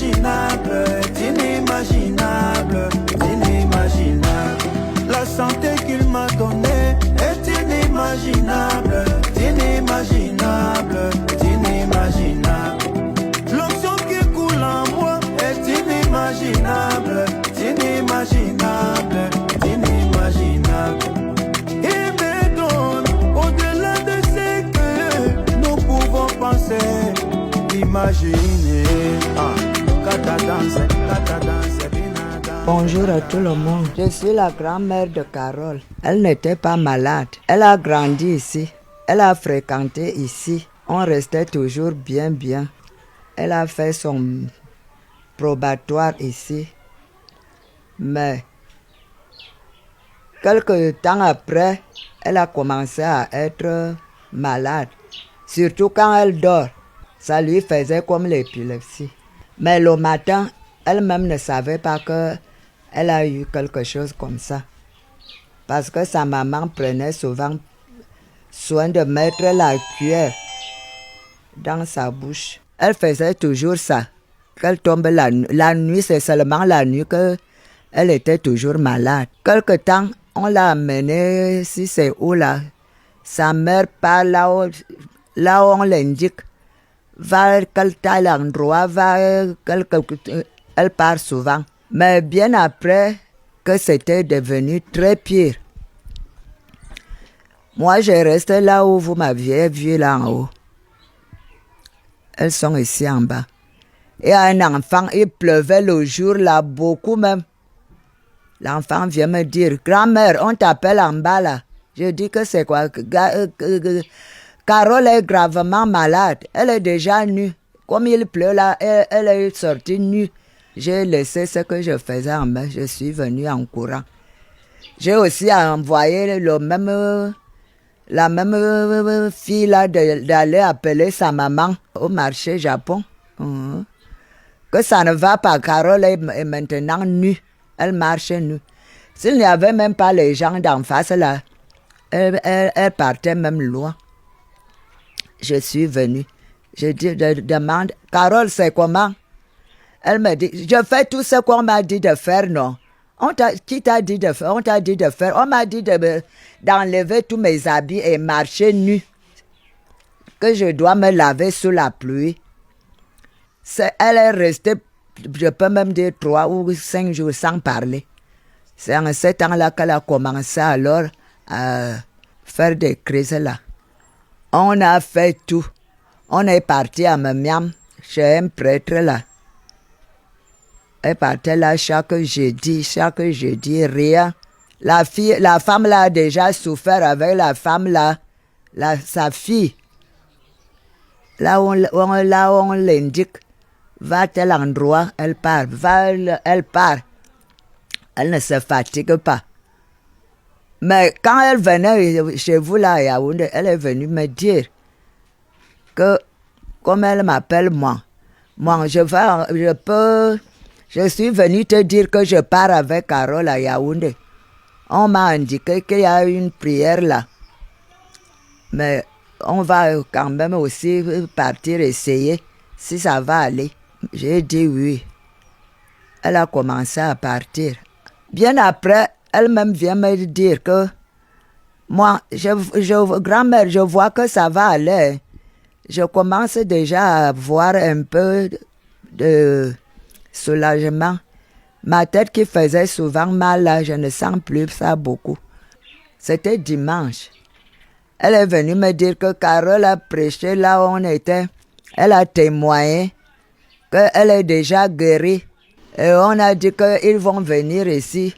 inimaginable, inimaginable, inimaginable. La santé qu'il m'a donnée est inimaginable, inimaginable, inimaginable. L'onction qui coule en moi est inimaginable, inimaginable, inimaginable. Il me donne au-delà de ce que nous pouvons penser, imaginer. Bonjour à tout le monde. Je suis la grand-mère de Carole. Elle n'était pas malade. Elle a grandi ici. Elle a fréquenté ici. On restait toujours bien. Elle a fait son probatoire ici. Mais quelque temps après, elle a commencé à être malade. Surtout quand elle dort. Ça lui faisait comme l'épilepsie. Mais le matin, elle-même ne savait pas qu'elle a eu quelque chose comme ça. Parce que sa maman prenait souvent soin de mettre la cuillère dans sa bouche. Elle faisait toujours ça. Qu'elle tombe la nuit, c'est seulement la nuit qu'elle était toujours malade. Quelque temps, on l'a amenée, si c'est où là, sa mère part là où on l'indique. Va quel tel endroit, elle part souvent. Mais bien après que c'était devenu très pire. Moi, je reste là où vous m'aviez vu là en haut. Elles sont ici en bas. Et un enfant, il pleuvait le jour là, beaucoup même. L'enfant vient me dire, grand-mère, on t'appelle en bas là. Je dis que c'est quoi? Carole est gravement malade. Elle est déjà nue. Comme il pleut là, elle est sortie nue. J'ai laissé ce que je faisais en bas. Je suis venue en courant. J'ai aussi envoyé la même fille là d'aller appeler sa maman au marché Japon. Que ça ne va pas. Carole est maintenant nue. Elle marche nue. S'il n'y avait même pas les gens d'en face là, elle partait même loin. Je suis venue. Je demande, Carole, c'est comment? Elle me dit, je fais tout ce qu'on m'a dit de faire, non? Qui t'a dit de faire? On t'a dit de faire. On m'a dit d'enlever tous mes habits et marcher nu. Que je dois me laver sous la pluie. Elle est restée, je peux même dire 3 ou 5 jours sans parler. C'est en ce temps-là qu'elle a commencé alors à faire des crises là. On a fait tout. On est parti à Memiam, chez un prêtre là. Elle partait là chaque jeudi, rien. La femme là a déjà souffert avec la femme là, sa fille. Là où on l'indique, va à tel endroit, elle part. Elle part. Elle ne se fatigue pas. Mais quand elle venait chez vous là à Yaoundé, elle est venue me dire que, comme elle m'appelle moi, je suis venue te dire que je pars avec Carole à Yaoundé. On m'a indiqué qu'il y a une prière là. Mais on va quand même aussi partir essayer si ça va aller. J'ai dit oui. Elle a commencé à partir. Bien après, elle-même vient me dire que moi, grand-mère, je vois que ça va aller. Je commence déjà à avoir un peu de soulagement. Ma tête qui faisait souvent mal, là, je ne sens plus ça beaucoup. C'était dimanche. Elle est venue me dire que Carole a prêché là où on était. Elle a témoigné qu'elle est déjà guérie. Et on a dit qu'ils vont venir ici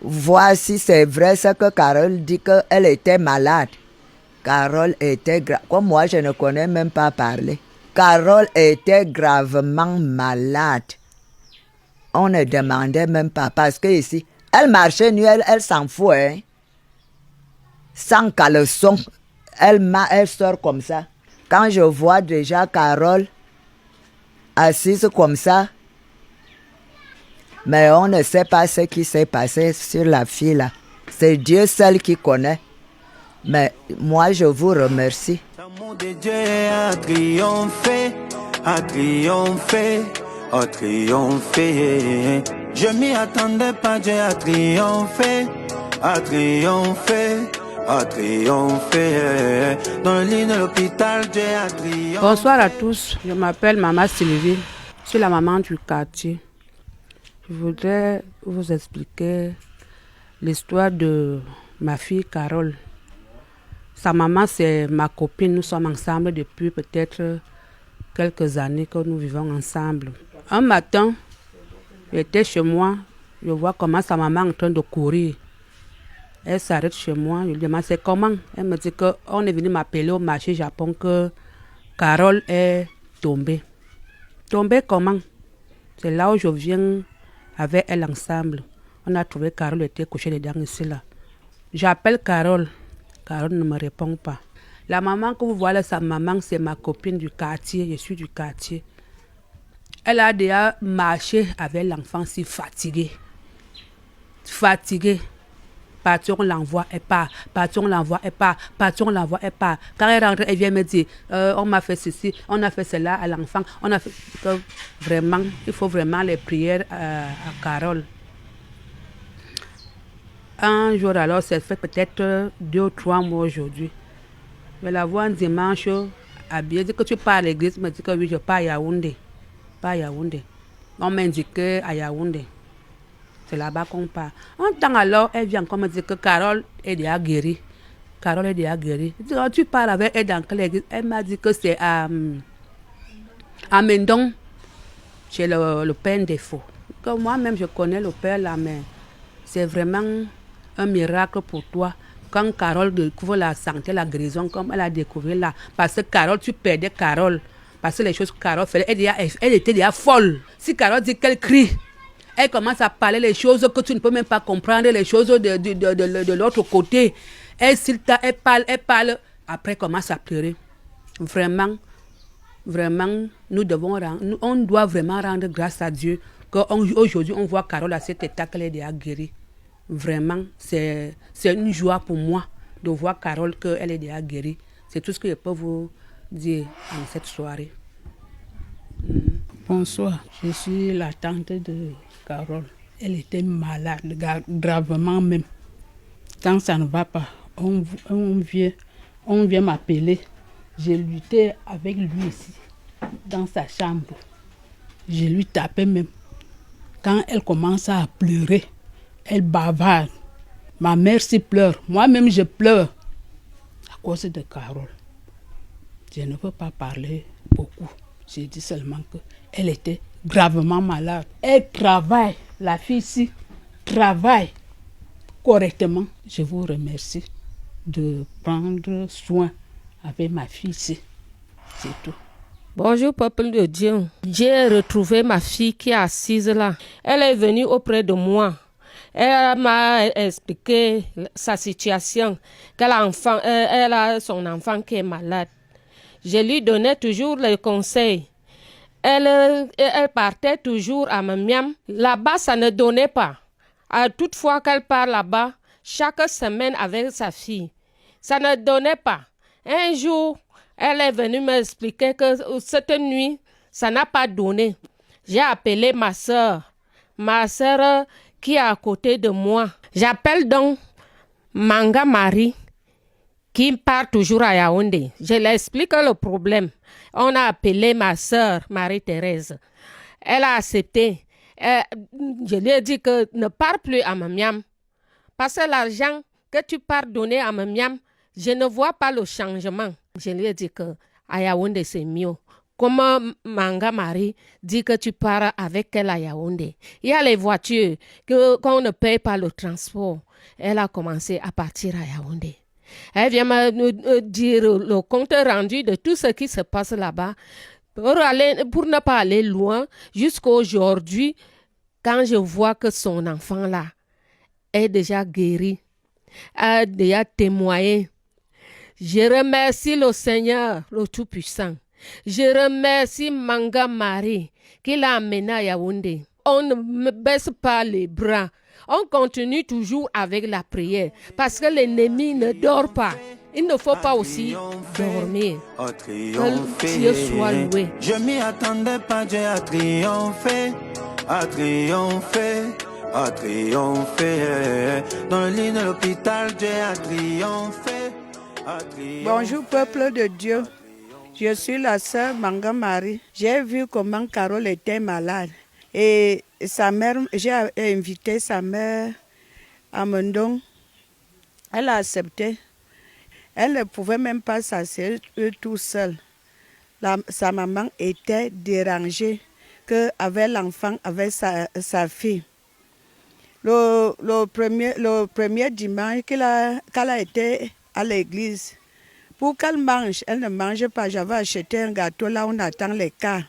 voir si c'est vrai ce que Carole dit qu'elle était malade. Carole était comme moi, je ne connais même pas parler. Carole était gravement malade. On ne demandait même pas parce que ici, elle marchait nue, elle s'en fout. Hein. Sans caleçon, elle sort comme ça. Quand je vois déjà Carole assise comme ça, mais on ne sait pas ce qui s'est passé sur la fille là. C'est Dieu seul qui connaît. Mais moi, je vous remercie. L'amour de Dieu a triomphé, a triomphé. a triomphé. Je m'y attendais pas, Dieu a triomphé, a triomphé, a triomphé. Dans le lit de l'hôpital, Dieu a triomphé. Bonsoir à tous, je m'appelle Maman Sylvie, je suis la maman du quartier. Je voudrais vous expliquer l'histoire de ma fille Carole. Sa maman, c'est ma copine, nous sommes ensemble depuis peut-être quelques années que nous vivons ensemble. Un matin, j'étais chez moi, je vois comment sa maman est en train de courir. Elle s'arrête chez moi, je lui demande c'est comment. Elle me dit qu'on est venu m'appeler au marché Japon que Carole est tombée. Tombée comment? C'est là où je viens avec elle ensemble. On a trouvé Carole était couchée dedans ici là. J'appelle Carole. Carole ne me répond pas. La maman que vous voyez, sa maman, c'est ma copine du quartier. Je suis du quartier. Elle a déjà marché avec l'enfant si fatigué. Fatigué. Partout on l'envoie, elle part. Partout on l'envoie, elle part. Partout on l'envoie, elle part. Quand elle rentre, elle vient me dire, on m'a fait ceci, on a fait cela à l'enfant. On a fait... Vraiment, il faut vraiment les prières à Carole. Un jour alors, c'est fait peut-être 2 ou 3 mois aujourd'hui. Je la vois un dimanche, habillée. Dit que tu pars à l'église, me dit que oui, je pars à Yaoundé. Pas à Yaoundé. On m'a indiqué à Yaoundé. C'est là-bas qu'on part. Un temps alors, elle vient encore me dire que Carole est déjà guérie. Carole est déjà guérie. Je dis, oh, tu parles avec elle dans quelle église? Elle m'a dit que c'est à Mendon, chez le père Défaut. Moi-même, je connais le père là, mais c'est vraiment un miracle pour toi. Quand Carole découvre la santé, la guérison, comme elle a découvert là. Parce que Carole, tu perdais Carole. Parce que les choses que Carole faisait, elle était déjà folle. Si Carole dit qu'elle crie, elle commence à parler les choses que tu ne peux même pas comprendre, les choses de l'autre côté. Elle parle. Après, elle commence à pleurer. Vraiment, on doit vraiment rendre grâce à Dieu qu'aujourd'hui, on voit Carole à cet état qu'elle est déjà guérie. Vraiment, c'est une joie pour moi de voir Carole qu'elle est déjà guérie. C'est tout ce que je peux vous dire en cette soirée. Bonsoir, je suis la tante de Carole. Elle était malade, gravement même. Quand ça ne va pas, on vient m'appeler. J'ai lutté avec lui ici, dans sa chambre. Je lui tapais même. Quand elle commence à pleurer, elle bavarde. Ma mère s'y pleure. Moi-même, je pleure à cause de Carole. Je ne peux pas parler beaucoup. J'ai dit seulement qu'elle était gravement malade. Elle travaille, la fille ici travaille correctement. Je vous remercie de prendre soin avec ma fille ici. C'est tout. Bonjour peuple de Dieu. J'ai retrouvé ma fille qui est assise là. Elle est venue auprès de moi. Elle m'a expliqué sa situation, elle a son enfant qui est malade. Je lui donnais toujours les conseils. Elle partait toujours à Mamiam. Là-bas, ça ne donnait pas. Toutefois qu'elle part là-bas, chaque semaine avec sa fille, ça ne donnait pas. Un jour, elle est venue m'expliquer que cette nuit, ça n'a pas donné. J'ai appelé ma soeur qui est à côté de moi. J'appelle donc Manga Marie, qui part toujours à Yaoundé. Je lui explique le problème. On a appelé ma soeur Marie-Thérèse. Elle a accepté. Je lui ai dit que ne pars plus à Mamiam. Parce que l'argent que tu pars donner à Mamiam, je ne vois pas le changement. Je lui ai dit que à Yaoundé c'est mieux. Comment Manga Marie dit que tu pars avec elle à Yaoundé? Il y a les voitures, qu'on ne paye pas le transport. Elle a commencé à partir à Yaoundé. Elle vient me dire le compte rendu de tout ce qui se passe là-bas pour ne pas aller loin jusqu'à aujourd'hui, quand je vois que son enfant là est déjà guéri, a déjà témoigné. Je remercie le Seigneur, le Tout-Puissant. Je remercie Manga Marie qui l'a amené à Yaoundé. On ne baisse pas les bras. On continue toujours avec la prière parce que l'ennemi ne dort pas. Il ne faut pas aussi dormir. Que Dieu soit loué. Je m'y attendais pas, Dieu a triomphé, a triomphé, a triomphé. Dans le lit de l'hôpital, Dieu a triomphé, a triomphé. Bonjour peuple de Dieu, je suis la sœur Manga Marie. J'ai vu comment Carole était malade et sa mère, j'ai invité sa mère à Mendong. Elle a accepté. Elle ne pouvait même pas s'asseoir tout seule. Sa maman était dérangée qu'avec l'enfant, avec sa fille. Le premier dimanche qu'elle a été à l'église, pour qu'elle mange, elle ne mangeait pas. J'avais acheté un gâteau là où on attend les cas.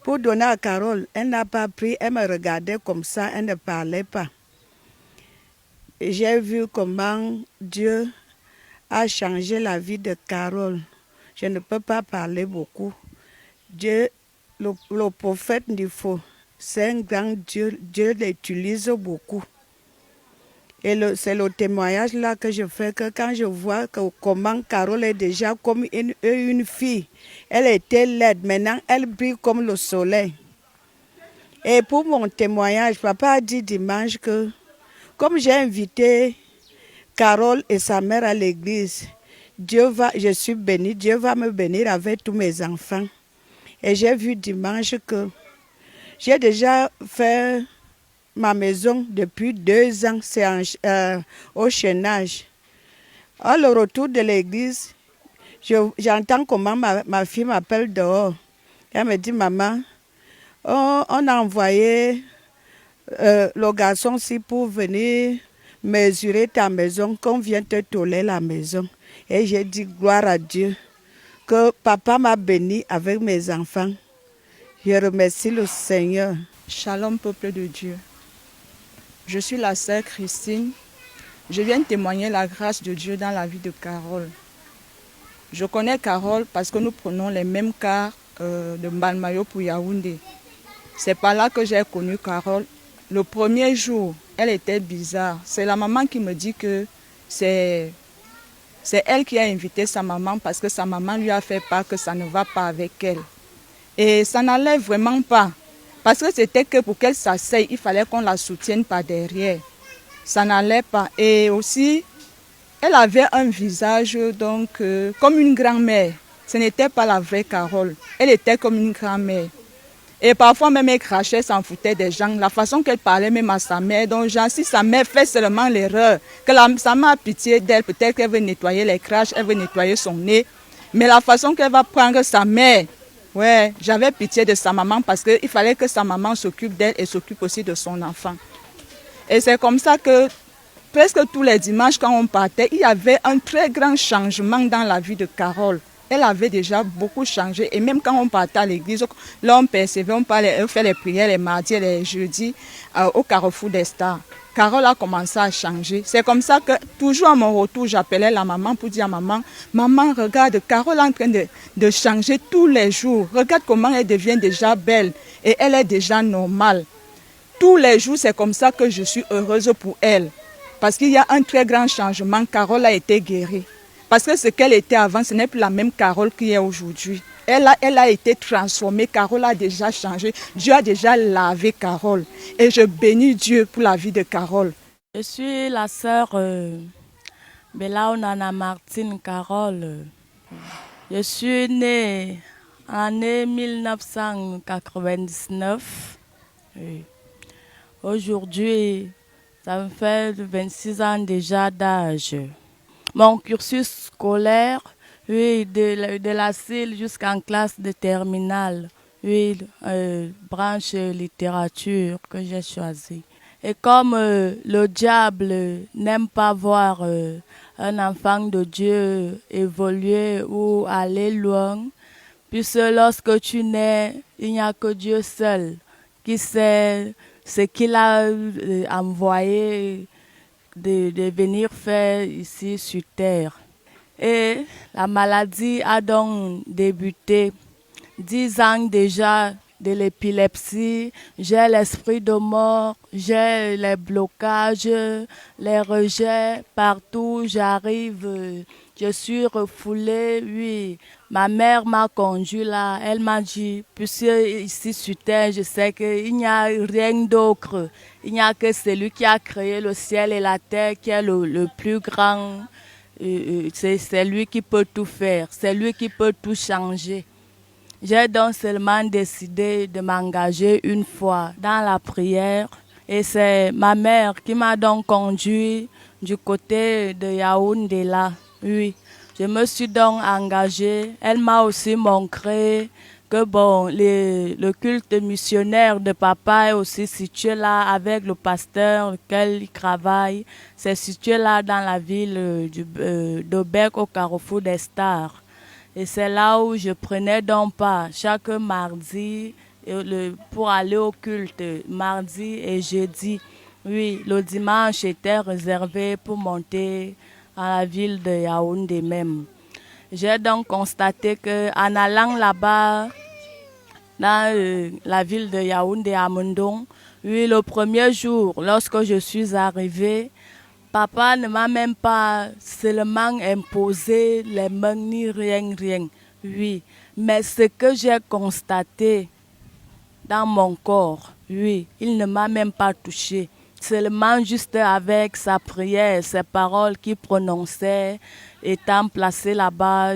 Pour donner à Carole, elle n'a pas pris, elle me regardait comme ça, elle ne parlait pas. J'ai vu comment Dieu a changé la vie de Carole. Je ne peux pas parler beaucoup. Dieu, le prophète Nifo, c'est un grand Dieu. Dieu l'utilise beaucoup. Et c'est le témoignage là que je fais, que quand je vois comment Carole est déjà comme une fille, elle était laide, maintenant elle brille comme le soleil. Et pour mon témoignage, papa a dit dimanche que, comme j'ai invité Carole et sa mère à l'église, je suis bénie, Dieu va me bénir avec tous mes enfants. Et j'ai vu dimanche que j'ai déjà fait ma maison depuis 2 ans, c'est au chaînage. À le retour de l'église, j'entends comment ma fille m'appelle dehors. Elle me dit, maman, on a envoyé le garçon-ci pour venir mesurer ta maison, qu'on vient te toller la maison. Et j'ai dit, gloire à Dieu, que papa m'a béni avec mes enfants. Je remercie le Seigneur. Shalom, peuple de Dieu. Je suis la sœur Christine. Je viens témoigner la grâce de Dieu dans la vie de Carole. Je connais Carole parce que nous prenons les mêmes cars de Mbalmayo pour Yaoundé. C'est par là que j'ai connu Carole. Le premier jour, elle était bizarre. C'est la maman qui me dit que c'est elle qui a invité sa maman parce que sa maman lui a fait part que ça ne va pas avec elle. Et ça n'allait vraiment pas. Parce que c'était que pour qu'elle s'asseye, il fallait qu'on la soutienne par derrière. Ça n'allait pas. Et aussi, elle avait un visage donc comme une grand-mère. Ce n'était pas la vraie Carole. Elle était comme une grand-mère. Et parfois même elle crachait, s'en foutait des gens. La façon qu'elle parlait même à sa mère. Donc genre, si sa mère fait seulement l'erreur, que sa mère a pitié d'elle, peut-être qu'elle veut nettoyer les craches, elle veut nettoyer son nez. Mais la façon qu'elle va prendre sa mère, ouais, j'avais pitié de sa maman parce qu'il fallait que sa maman s'occupe d'elle et s'occupe aussi de son enfant. Et c'est comme ça que presque tous les dimanches quand on partait, il y avait un très grand changement dans la vie de Carole. Elle avait déjà beaucoup changé. Et même quand on partait à l'église, là on percevait, on fait les prières les mardis et les jeudis au Carrefour des Stars. Carole a commencé à changer. C'est comme ça que toujours à mon retour, j'appelais la maman pour dire à maman, maman, regarde, Carole est en train de changer tous les jours. Regarde comment elle devient déjà belle et elle est déjà normale. Tous les jours, c'est comme ça que je suis heureuse pour elle. Parce qu'il y a un très grand changement. Carole a été guérie. Parce que ce qu'elle était avant, ce n'est plus la même Carole qui est aujourd'hui. Elle a été transformée. Carole a déjà changé. Dieu a déjà lavé Carole. Et je bénis Dieu pour la vie de Carole. Je suis la sœur Belaonana Martine Carole. Je suis née en l'année 1999. Oui. Aujourd'hui, ça me fait 26 ans déjà d'âge. Mon cursus scolaire, oui, de la CIL jusqu'en classe de terminale, oui, branche littérature que j'ai choisie. Et comme le diable n'aime pas voir un enfant de Dieu évoluer ou aller loin, puisque lorsque tu nais, il n'y a que Dieu seul qui sait ce qu'il a envoyé de venir faire ici sur terre. Et la maladie a donc débuté. 10 ans déjà de l'épilepsie, j'ai l'esprit de mort, j'ai les blocages, les rejets, partout j'arrive, Je suis refoulée, oui. Ma mère m'a conduit là. Elle m'a dit, puisque ici sur terre, je sais qu'il n'y a rien d'autre. Il n'y a que celui qui a créé le ciel et la terre, qui est le plus grand. C'est lui qui peut tout faire. C'est lui qui peut tout changer. J'ai donc seulement décidé de m'engager une fois dans la prière. Et c'est ma mère qui m'a donc conduit du côté de Yaoundé là. Oui, je me suis donc engagée. Elle m'a aussi montré que bon, le culte missionnaire de papa est aussi situé là avec le pasteur lequel il travaille. C'est situé là dans la ville d'Aubec au carrefour des Stars. Et c'est là où je prenais donc part chaque mardi pour aller au culte, mardi et jeudi. Oui, le dimanche était réservé pour monter à la ville de Yaoundé même. J'ai donc constaté qu'en allant là-bas, dans la ville de Yaoundé à Mondong, oui, le premier jour, lorsque je suis arrivée, papa ne m'a même pas seulement imposé les mains ni rien. Oui, mais ce que j'ai constaté dans mon corps, oui, il ne m'a même pas touché. Seulement juste avec sa prière, ses paroles qu'il prononçait, étant placé là-bas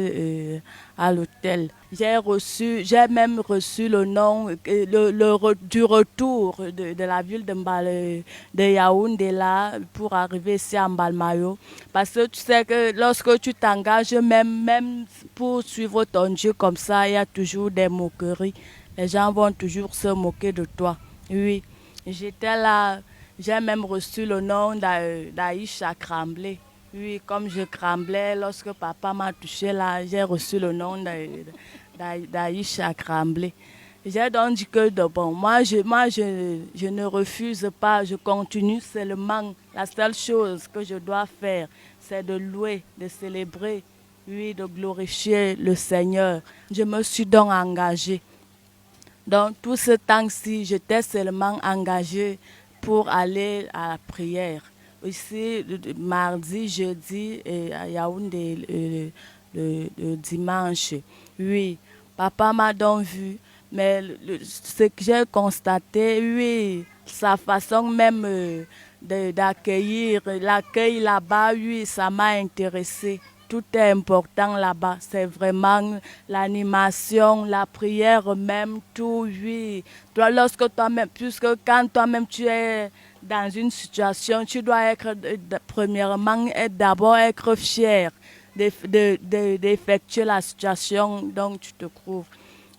à l'hôtel. J'ai même reçu le nom du retour de la ville de Yaoundé là pour arriver ici à Mbalmayo. Parce que tu sais que lorsque tu t'engages, même pour suivre ton Dieu comme ça, il y a toujours des moqueries. Les gens vont toujours se moquer de toi. Oui, j'étais là, j'ai même reçu le nom d'Aïcha Cramblé. Oui, comme je tremblais lorsque papa m'a touché là, j'ai reçu le nom d'Aïcha Cramblé. J'ai donc dit que bon, moi je ne refuse pas, je continue seulement. La seule chose que je dois faire, c'est de louer, de célébrer, oui, de glorifier le Seigneur. Je me suis donc engagée. Donc tout ce temps-ci, j'étais seulement engagée pour aller à la prière. Ici, mardi, jeudi et à Yaoundé le dimanche. Oui, papa m'a donc vu, mais ce que j'ai constaté, oui, sa façon même d'accueillir, l'accueil là-bas, oui, ça m'a intéressée. Tout est important là-bas, c'est vraiment l'animation, la prière même, tout, oui. Toi, lorsque toi-même, puisque quand toi-même tu es dans une situation, tu dois être, premièrement, d'abord être fier d'effectuer la situation dont tu te trouves.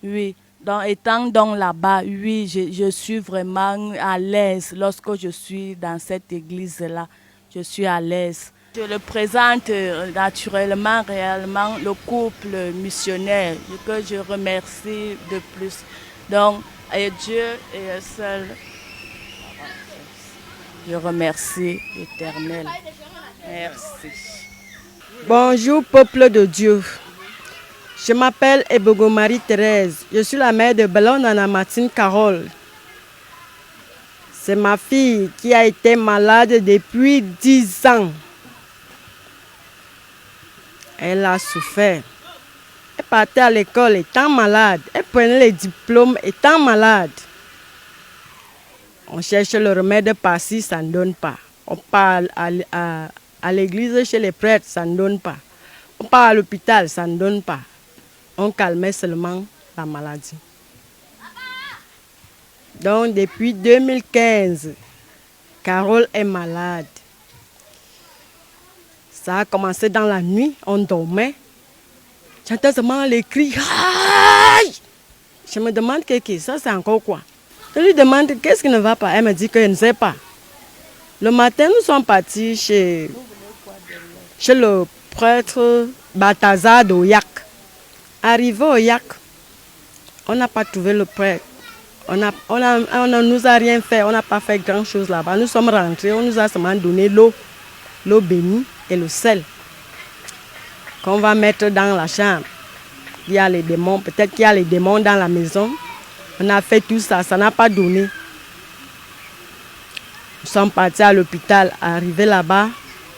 Oui, donc étant donc là-bas, oui, je suis vraiment à l'aise lorsque je suis dans cette église-là. Je suis à l'aise. Je le présente naturellement, réellement, le couple missionnaire que je remercie de plus. Donc, et Dieu est seul. Je remercie l'Éternel. Merci. Bonjour, peuple de Dieu. Je m'appelle Ebogo Marie-Thérèse. Je suis la mère de Bellon Martine Carole. C'est ma fille qui a été malade depuis 10 ans. Elle a souffert. Elle partait à l'école étant malade. Elle prenait les diplômes étant malade. On cherche le remède par-ci, ça ne donne pas. On part à l'église chez les prêtres, ça ne donne pas. On part à l'hôpital, ça ne donne pas. On calmait seulement la maladie. Donc depuis 2015, Carole est malade. Ça a commencé dans la nuit, on dormait. J'entends seulement les cris. Aïe! Je me demande ça c'est encore quoi. Je lui demande qu'est-ce qui ne va pas. Elle me dit qu'elle ne sait pas. Le matin, nous sommes partis chez le prêtre Balthazar d'Oyak. Arrivé au Yak, on n'a pas trouvé le prêtre. On ne nous a rien fait, on n'a pas fait grand-chose là-bas. Nous sommes rentrés, on nous a seulement donné l'eau bénie et le sel qu'on va mettre dans la chambre. Il y a les démons, peut-être qu'il y a les démons dans la maison. On a fait tout ça, ça n'a pas donné. Nous sommes partis à l'hôpital, arrivés là-bas,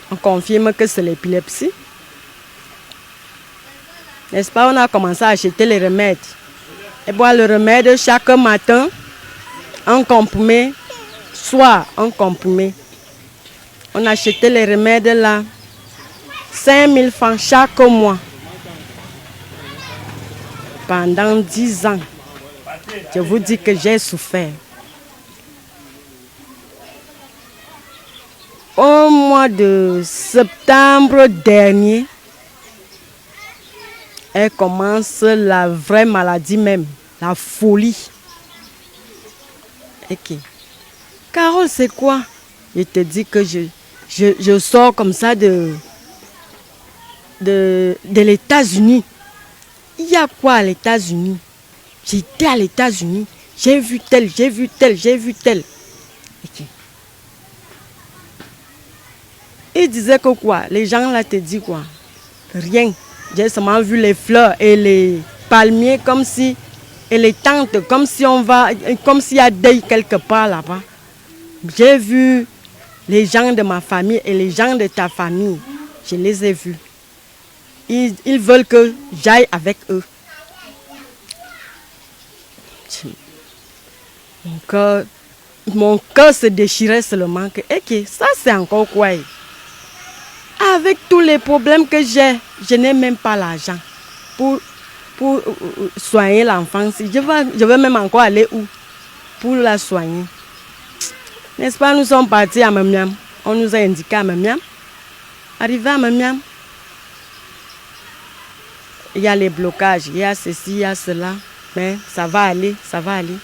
on confirme que c'est l'épilepsie. N'est-ce pas, on a commencé à acheter les remèdes. Et boire le remède chaque matin, un comprimé, soir, un comprimé. On achetait les remèdes là, 5 000 francs chaque mois. Pendant 10 ans, je vous dis que j'ai souffert. Au mois de septembre dernier, elle commence la vraie maladie même, la folie. Ok. Carole, c'est quoi? Je te dis que je sors comme ça de l'États-Unis. Il y a quoi à l'États-Unis? J'étais à l'États-Unis, j'ai vu tel, j'ai vu tel, j'ai vu tel. Ok. Il disait que quoi? Les gens là te disent quoi? Rien. J'ai seulement vu les fleurs et les palmiers comme si, et les tentes, comme si on va, comme s'il y a deuil quelque part là-bas. J'ai vu les gens de ma famille et les gens de ta famille. Je les ai vus. Ils veulent que j'aille avec eux. Mon cœur se déchirait seulement que, ok, ça c'est encore quoi? Avec tous les problèmes que j'ai, je n'ai même pas l'argent pour soigner l'enfant. Je vais même encore aller où? Pour la soigner. N'est-ce pas, nous sommes partis à Mamiam. On nous a indiqué à Mamiam. Arrivé à Mamiam, il y a les blocages, il y a ceci, il y a cela. Mais ça va aller, ça va aller.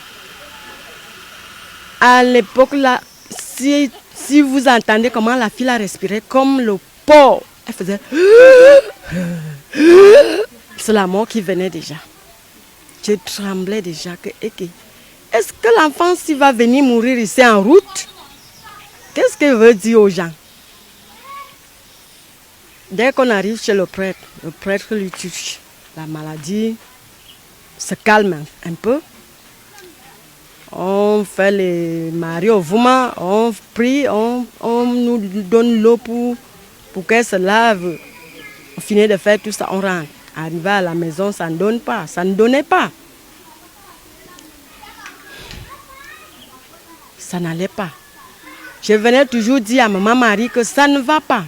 À l'époque là, si vous entendez comment la fille a respiré, comme le porc, elle faisait... C'est la mort qui venait déjà. Je tremblais déjà. Est-ce que l'enfant, s'il va venir mourir ici en route, qu'est-ce qu'il veut dire aux gens? Dès qu'on arrive chez le prêtre lui touche. La maladie se calme un peu. On fait les maris au vouma, on prie, on nous donne l'eau pour qu'elle se lave. On finit de faire tout ça, on rentre. Arrivé à la maison, ça ne donne pas, ça ne donnait pas. Ça n'allait pas. Je venais toujours dire à maman Marie que ça ne va pas.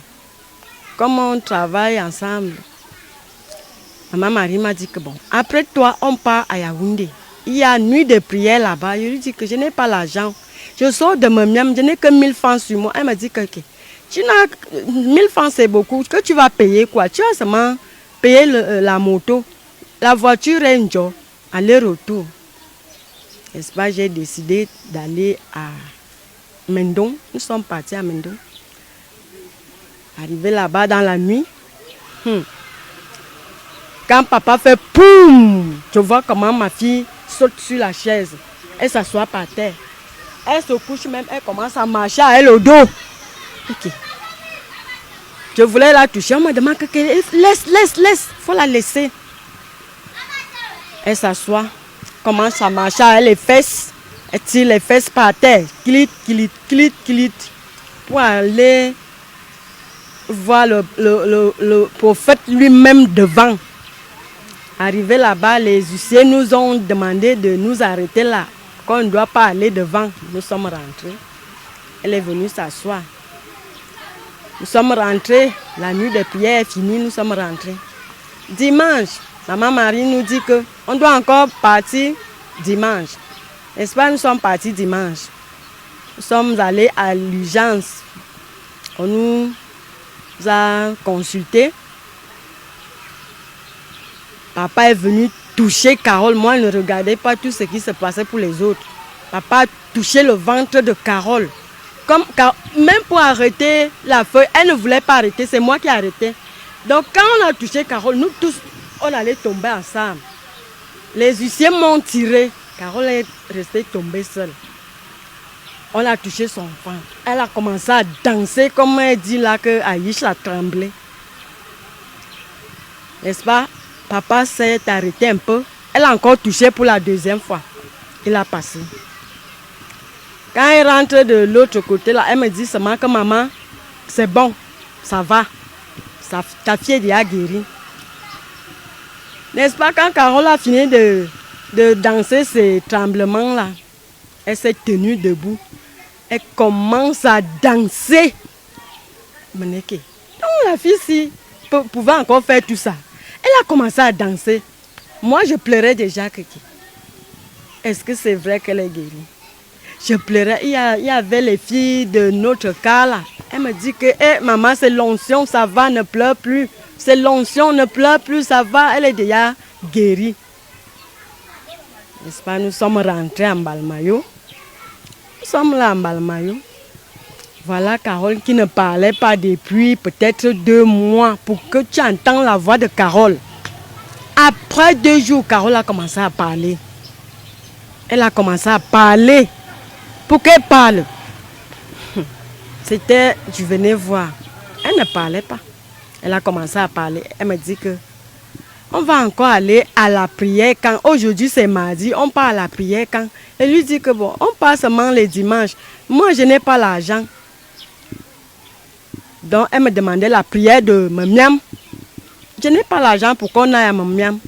Comme on travaille ensemble, maman Marie m'a dit que bon, après toi, on part à Yaoundé. Il y a une nuit de prière là-bas. Je lui dis que je n'ai pas l'argent. Je sors de Mamiam, je n'ai que 1000 francs sur moi. Elle m'a dit que tu n'as 1000 francs, c'est beaucoup. Que tu vas payer quoi? Tu vas seulement payer la moto. La voiture est un job, aller-retour. N'est-ce pas, j'ai décidé d'aller à Mendon. Nous sommes partis à Mendon. Arrivé là-bas dans la nuit. Quand papa fait poum, je vois comment ma fille saute sur la chaise. Elle s'assoit par terre. Elle se couche même, elle commence à marcher à elle au dos. Ok. Je voulais la toucher, on me demande que laisse, faut la laisser. Elle s'assoit, commence à marcher à elle les fesses. Elle tire les fesses par terre. Clit. Pour aller voir le prophète lui-même devant. Arrivé là-bas, les huissiers nous ont demandé de nous arrêter là, qu'on ne doit pas aller devant. Nous sommes rentrés. Elle est venue s'asseoir. Nous sommes rentrés. La nuit de prière est finie, nous sommes rentrés. Dimanche, maman Marie nous dit qu'on doit encore partir dimanche. N'est-ce pas, nous sommes partis dimanche. Nous sommes allés à l'urgence. On nous a consultés. Papa est venu toucher Carole. Moi, je ne regardais pas tout ce qui se passait pour les autres. Papa a touché le ventre de Carole. Même pour arrêter la feuille, elle ne voulait pas arrêter. C'est moi qui ai arrêté. Donc, quand on a touché Carole, nous tous, on allait tomber ensemble. Les huissiers m'ont tiré. Carole est restée tombée seule. On a touché son ventre. Elle a commencé à danser, comme elle dit là que Aïch a tremblé. N'est-ce pas? Papa s'est arrêté un peu. Elle a encore touché pour la deuxième fois. Il a passé. Quand elle rentre de l'autre côté, là, elle me dit seulement que maman, c'est bon, ça va. Ta fille est déjà guérie. N'est-ce pas, quand Carole a fini de danser ces tremblements-là, elle s'est tenue debout. Elle commence à danser. Donc la fille, si pouvait encore faire tout ça, elle a commencé à danser. Moi, je pleurais déjà. Est-ce que c'est vrai qu'elle est guérie? Je pleurais. Il y avait les filles de notre cas là. Elle me dit que maman, c'est l'onction, ça va, ne pleure plus. C'est l'onction, ne pleure plus, ça va. Elle est déjà guérie. N'est-ce pas? Nous sommes rentrés en Balmayo. Nous sommes là en Balmayo. Voilà Carole qui ne parlait pas depuis peut-être 2 mois pour que tu entends la voix de Carole. Après 2 jours, Carole a commencé à parler. Elle a commencé à parler. Pour qu'elle parle, c'était, je venais voir. Elle ne parlait pas. Elle a commencé à parler. Elle me dit que on va encore aller à la prière quand. Aujourd'hui c'est mardi, on part à la prière quand. Elle lui dit que bon, on part seulement les dimanches. Moi je n'ai pas l'argent. Donc elle me demandait la prière de Mamiam. Je n'ai pas l'argent pour qu'on aille à Mamiam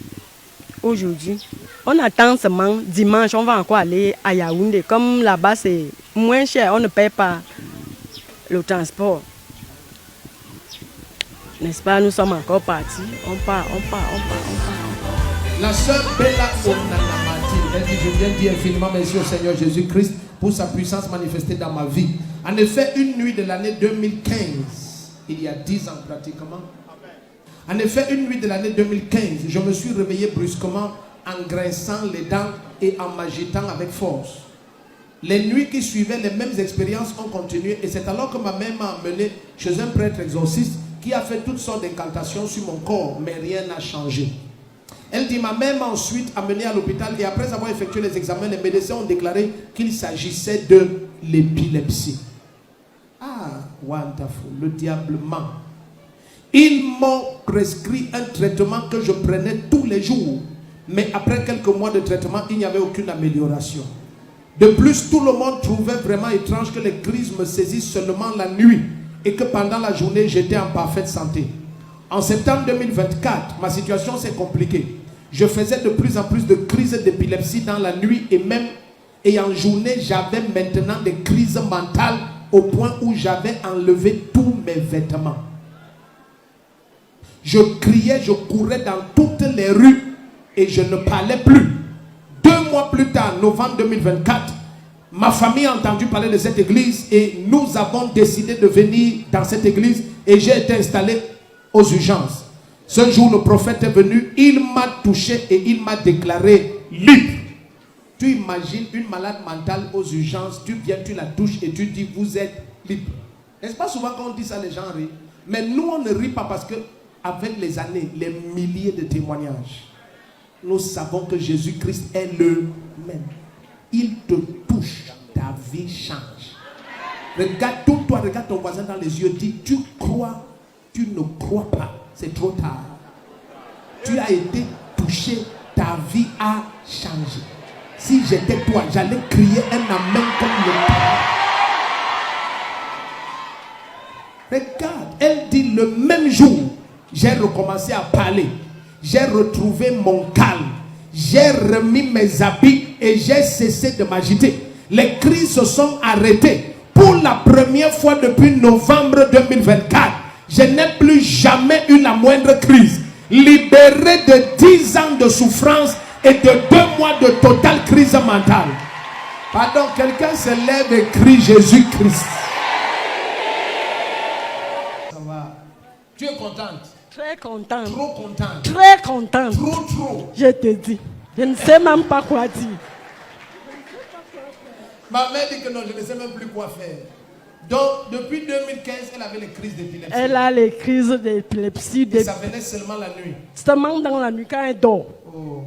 aujourd'hui. On attend seulement dimanche, on va encore aller à Yaoundé. Comme là-bas c'est moins cher, on ne paye pas le transport. N'est-ce pas, nous sommes encore partis. On part. La sœur Bella Onanamati, elle dit, je viens dire infiniment merci au Seigneur Jésus-Christ pour sa puissance manifestée dans ma vie. En effet, une nuit de l'année 2015, il y a 10 ans pratiquement. En effet, une nuit de l'année 2015, je me suis réveillé brusquement en grinçant les dents et en m'agitant avec force. Les nuits qui suivaient, les mêmes expériences ont continué et c'est alors que ma mère m'a emmené chez un prêtre exorciste qui a fait toutes sortes d'incantations sur mon corps, mais rien n'a changé. Elle dit, ma mère m'a ensuite amené à l'hôpital et après avoir effectué les examens, les médecins ont déclaré qu'il s'agissait de l'épilepsie. Ah, wonderful, le diable ment. Ils m'ont prescrit un traitement que je prenais tous les jours. Mais après quelques mois de traitement, il n'y avait aucune amélioration. De plus, tout le monde trouvait vraiment étrange que les crises me saisissent seulement la nuit et que pendant la journée, j'étais en parfaite santé. En septembre 2024, ma situation s'est compliquée. Je faisais de plus en plus de crises d'épilepsie dans la nuit et en journée, j'avais maintenant des crises mentales au point où j'avais enlevé tous mes vêtements. Je criais, je courais dans toutes les rues et je ne parlais plus. 2 mois plus tard, novembre 2024, ma famille a entendu parler de cette église et nous avons décidé de venir dans cette église et j'ai été installé aux urgences. Ce jour, le prophète est venu, il m'a touché et il m'a déclaré libre. Tu imagines une malade mentale aux urgences, tu viens, tu la touches et tu dis vous êtes libre. N'est-ce pas souvent quand on dit ça, les gens rient? Mais nous, on ne rit pas parce que avec les années, les milliers de témoignages, nous savons que Jésus-Christ est le même. Il te touche, ta vie change. Regarde-toi, regarde ton voisin dans les yeux, dis, tu crois, tu ne crois pas, c'est trop tard. Tu as été touché, ta vie a changé. Si j'étais toi, j'allais crier un amen comme le Père. Regarde, elle dit le même jour, j'ai recommencé à parler. J'ai retrouvé mon calme. J'ai remis mes habits et j'ai cessé de m'agiter. Les crises se sont arrêtées. Pour la première fois depuis novembre 2024, je n'ai plus jamais eu la moindre crise. Libéré de 10 ans de souffrance et de 2 mois de totale crise mentale. Pardon, quelqu'un se lève et crie Jésus-Christ. Ça va. Tu es contente? Très contente. Trop contente. Très contente. Trop. Je te dis. Je ne sais même pas quoi dire. Ma mère dit que non, je ne sais même plus quoi faire. Donc, depuis 2015, elle avait les crises d'épilepsie. Elle a les crises d'épilepsie. Et ça venait seulement la nuit. Seulement dans la nuit quand elle dort. Oh.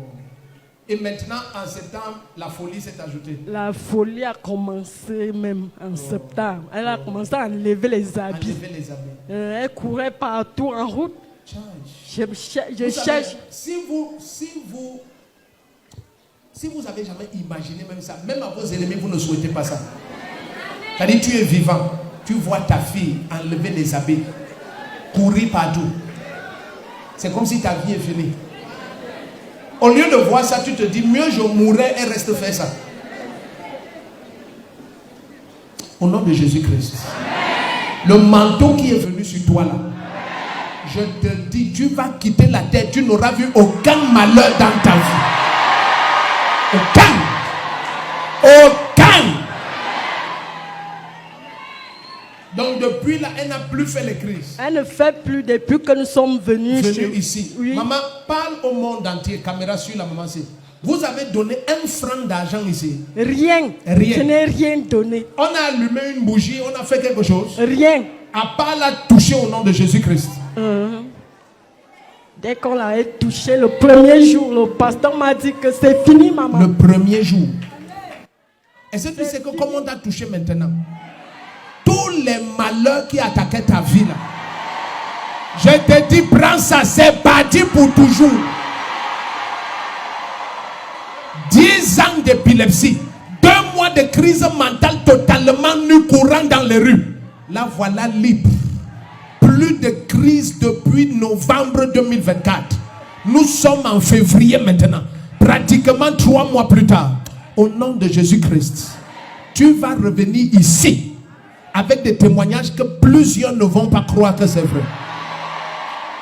Et maintenant, en septembre, la folie s'est ajoutée. La folie a commencé même en septembre. Elle a commencé à enlever les habits. Elle courait partout en route. Je cherche. Si vous avez jamais imaginé même ça, même à vos ennemis, vous ne souhaitez pas ça. C'est-à-dire, tu es vivant, tu vois ta fille enlever les habits, courir partout. C'est comme si ta vie est finie. Au lieu de voir ça, tu te dis, mieux je mourrais et reste faire ça. Au nom de Jésus-Christ. Le manteau qui est venu sur toi là, je te dis, tu vas quitter la terre, tu n'auras vu aucun malheur dans ta vie. Aucun. Donc depuis là, elle n'a plus fait les crises. Elle ne fait plus depuis que nous sommes venus ici. Oui. Maman, parle au monde entier. Caméra sur la maman. Vous avez donné 1 franc d'argent ici? Rien. Je n'ai rien donné. On a allumé une bougie, on a fait quelque chose? Rien. À part la toucher au nom de Jésus-Christ. Dès qu'on l'a touché le premier jour, le pasteur m'a dit que c'est fini, maman. Le premier jour. Est-ce que tu sais que comment on t'a touché maintenant? Tous les malheurs qui attaquaient ta vie là. Je te dis, prends ça, c'est parti pour toujours. 10 ans d'épilepsie, 2 mois de crise mentale totalement nue courant dans les rues. Là voilà libre. Plus de crise depuis novembre 2024. Nous sommes en février maintenant. Pratiquement 3 mois plus tard. Au nom de Jésus-Christ, tu vas revenir ici avec des témoignages que plusieurs ne vont pas croire que c'est vrai.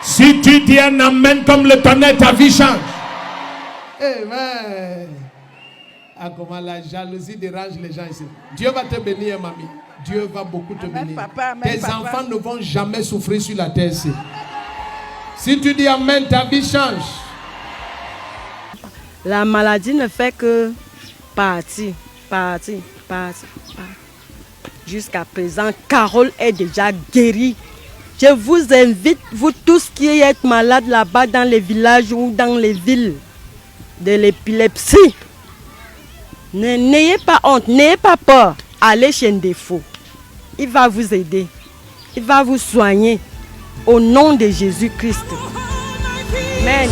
Si tu dis un amen comme le tonnerre, ta vie change. Amen. Ah, comment la jalousie dérange les gens ici. Dieu va te bénir, mamie. Dieu va beaucoup te bénir. Tes enfants ne vont jamais souffrir sur la terre ici. Si tu dis amen, ta vie change. La maladie ne fait que partir. Jusqu'à présent, Carole est déjà guérie. Je vous invite, vous tous qui êtes malades là-bas dans les villages ou dans les villes, de l'épilepsie. N'ayez pas honte, n'ayez pas peur. Allez chez Ndefo. Il va vous aider. Il va vous soigner. Au nom de Jésus-Christ. Amen.